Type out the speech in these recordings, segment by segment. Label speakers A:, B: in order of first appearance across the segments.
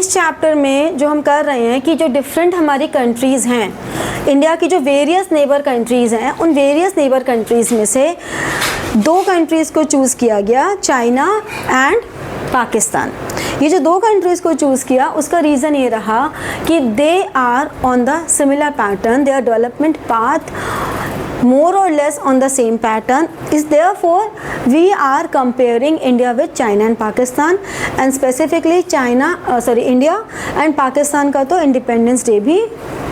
A: इस चैप्टर में जो हम कर रहे हैं कि जो डिफरेंट हमारी कंट्रीज़ हैं, इंडिया की जो वेरियस नेबर कंट्रीज़ हैं, उन वेरियस नेबर कंट्रीज़ में से 2 कंट्रीज़ को चूज़ किया गया, चाइना एंड पाकिस्तान। ये जो 2 कंट्रीज़ को चूज़ किया उसका रीज़न ये रहा कि they are on the similar pattern, their development path more or less on the same pattern, is therefore we are comparing India with China and Pakistan, and specifically India and Pakistan का तो independence day भी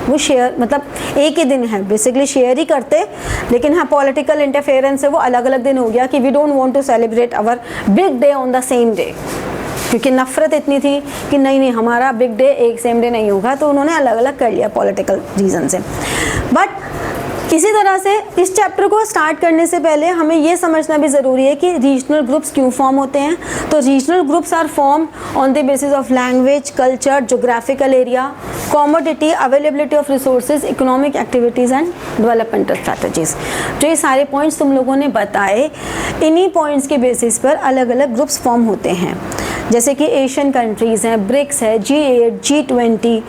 A: वो share, मतलब एक ही दिन है, basically share ही करते, लेकिन हाँ पॉलिटिकल इंटरफेरेंस से वो अलग अलग दिन हो गया कि we don't want to celebrate our big day on the same day, क्योंकि नफरत इतनी थी कि नहीं हमारा बिग डे एक सेम डे नहीं होगा, तो उन्होंने अलग अलग कर लिया पॉलिटिकल रीज़न से। बट इसी तरह से इस चैप्टर को स्टार्ट करने से पहले हमें ये समझना भी ज़रूरी है कि रीजनल ग्रुप्स क्यों फॉर्म होते हैं। तो regional groups are form on the basis of language, culture, geographical area, commodity, availability of resources, economic activities and developmental strategies. जो ये सारे पॉइंट्स तुम लोगों ने बताए, इन्हीं पॉइंट्स के बेसिस पर अलग अलग ग्रुप्स फॉर्म होते हैं, जैसे कि एशियन कंट्रीज़ हैं, ब्रिक्स है, G8, G20,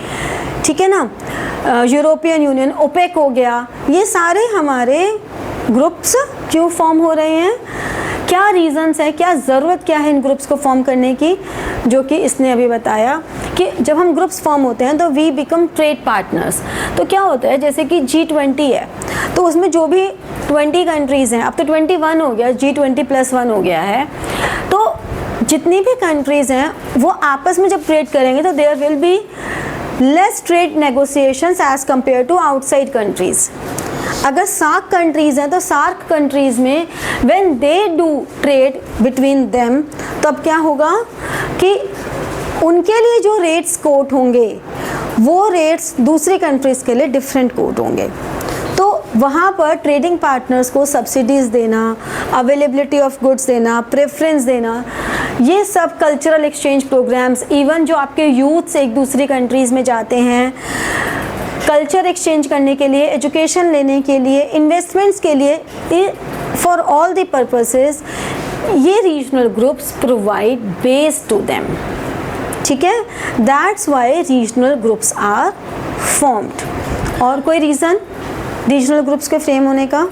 A: ठीक है ना, यूरोपियन यूनियन, ओपेक हो गया। ये सारे हमारे ग्रुप्स क्यों फॉर्म हो रहे हैं, क्या रीज़न्स है, क्या ज़रूरत क्या है इन ग्रुप्स को फॉर्म करने की, जो कि इसने अभी बताया कि जब हम ग्रुप्स फॉर्म होते हैं तो वी बिकम ट्रेड पार्टनर्स। तो क्या होता है, जैसे कि G20 है तो उसमें जो भी 20 कंट्रीज़ हैं, अब तो 21 हो गया, G20+1 हो गया है, तो जितनी भी कंट्रीज़ हैं वो आपस में जब ट्रेड करेंगे तो there will be less trade negotiations as compare to outside countries. अगर सार्क कंट्रीज़ हैं तो सार्क कंट्रीज़ में when they do trade between them, तब क्या होगा कि उनके लिए जो रेट्स कोट होंगे वो रेट्स दूसरी कंट्रीज़ के लिए डिफरेंट कोट होंगे। तो वहाँ पर ट्रेडिंग पार्टनर्स को सब्सिडीज़ देना, अवेलेबिलिटी ऑफ गुड्स देना, प्रेफरेंस देना, ये सब कल्चरल एक्सचेंज प्रोग्राम्स, इवन जो आपके यूथ्स एक दूसरी कंट्रीज़ में जाते हैं कल्चर एक्सचेंज करने के लिए, एजुकेशन लेने के लिए, इन्वेस्टमेंट्स के लिए, फॉर ऑल द पर्पसेस ये regional groups provide base to them, ठीक है। That's why regional groups are formed. और कोई रीज़न रीजनल ग्रुप्स के फ्रेम होने का?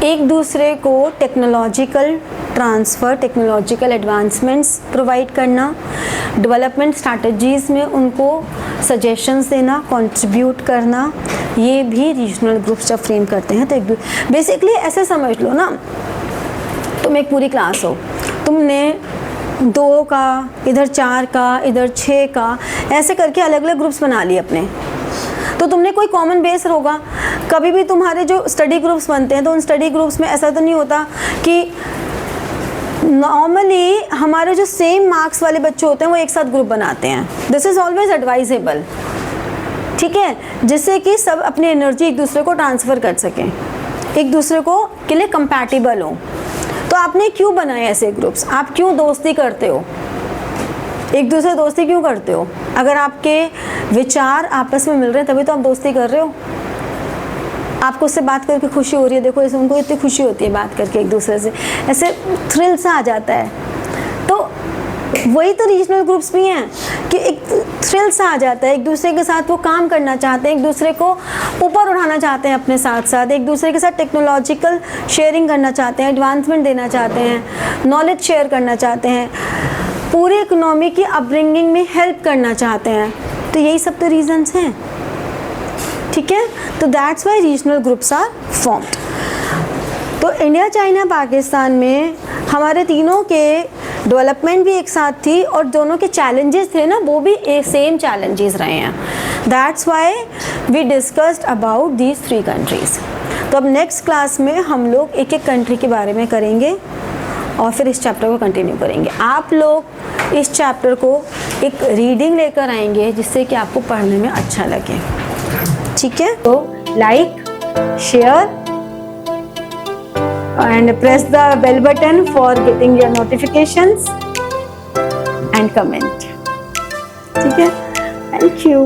A: एक दूसरे को technological transfer, technological advancements provide करना, डेवलपमेंट स्ट्रैटेजीज़ में उनको सजेशंस देना, कंट्रीब्यूट करना, ये भी रीजनल ग्रुप्स जब फ्रेम करते हैं। तो एक बेसिकली ऐसे समझ लो ना, तुम एक पूरी क्लास हो, तुमने 2 का, इधर 4 का, इधर 6 का, ऐसे करके अलग अलग ग्रुप्स बना लिए अपने, तो तुमने कोई कॉमन बेस होगा। कभी भी तुम्हारे जो स्टडी ग्रुप्स बनते हैं तो उन स्टडी ग्रुप्स में ऐसा तो नहीं होता कि नॉर्मली हमारे जो सेम मार्क्स वाले बच्चे होते हैं वो एक साथ ग्रुप बनाते हैं। दिस इज़ ऑलवेज एडवाइजेबल, ठीक है, जिससे कि सब अपनी एनर्जी एक दूसरे को ट्रांसफ़र कर सकें, एक दूसरे को के लिए कंपैटिबल हो। तो आपने क्यों बनाए ऐसे ग्रुप्स? आप क्यों दोस्ती करते हो, एक दूसरे दोस्ती क्यों करते हो? अगर आपके विचार आपस में मिल रहे हैं तभी तो आप दोस्ती कर रहे हो। आपको उससे बात करके खुशी हो रही है, देखो इसे उनको इतनी खुशी होती है बात करके एक दूसरे से, ऐसे थ्रिल सा आ जाता है। तो वही तो रीजनल ग्रुप्स भी हैं कि एक थ्रिल सा आ जाता है, एक दूसरे के साथ वो काम करना चाहते हैं, एक दूसरे को ऊपर उठाना चाहते हैं अपने साथ साथ, एक दूसरे के साथ टेक्नोलॉजिकल शेयरिंग करना चाहते हैं, एडवांसमेंट देना चाहते हैं, नॉलेज शेयर करना चाहते हैं, पूरी इकोनॉमी की अपब्रिंगिंग में हेल्प करना चाहते हैं। तो यही सब तो रीजंस हैं, ठीक है। तो that's why regional groups are formed. तो इंडिया, चाइना, पाकिस्तान में हमारे तीनों के डेवलपमेंट भी एक साथ थी और दोनों के चैलेंजेस थे ना, वो भी एक सेम चैलेंजेस रहे हैं। That's why we discussed about these 3 countries. तो अब नेक्स्ट क्लास में हम लोग एक एक कंट्री के बारे में करेंगे और फिर इस चैप्टर को कंटिन्यू करेंगे। आप लोग इस चैप्टर को एक रीडिंग लेकर आएंगे जिससे कि आपको पढ़ने में अच्छा लगे, ठीक है। तो like, share and press the bell button for getting your notifications and comment, ठीक है। Thank you.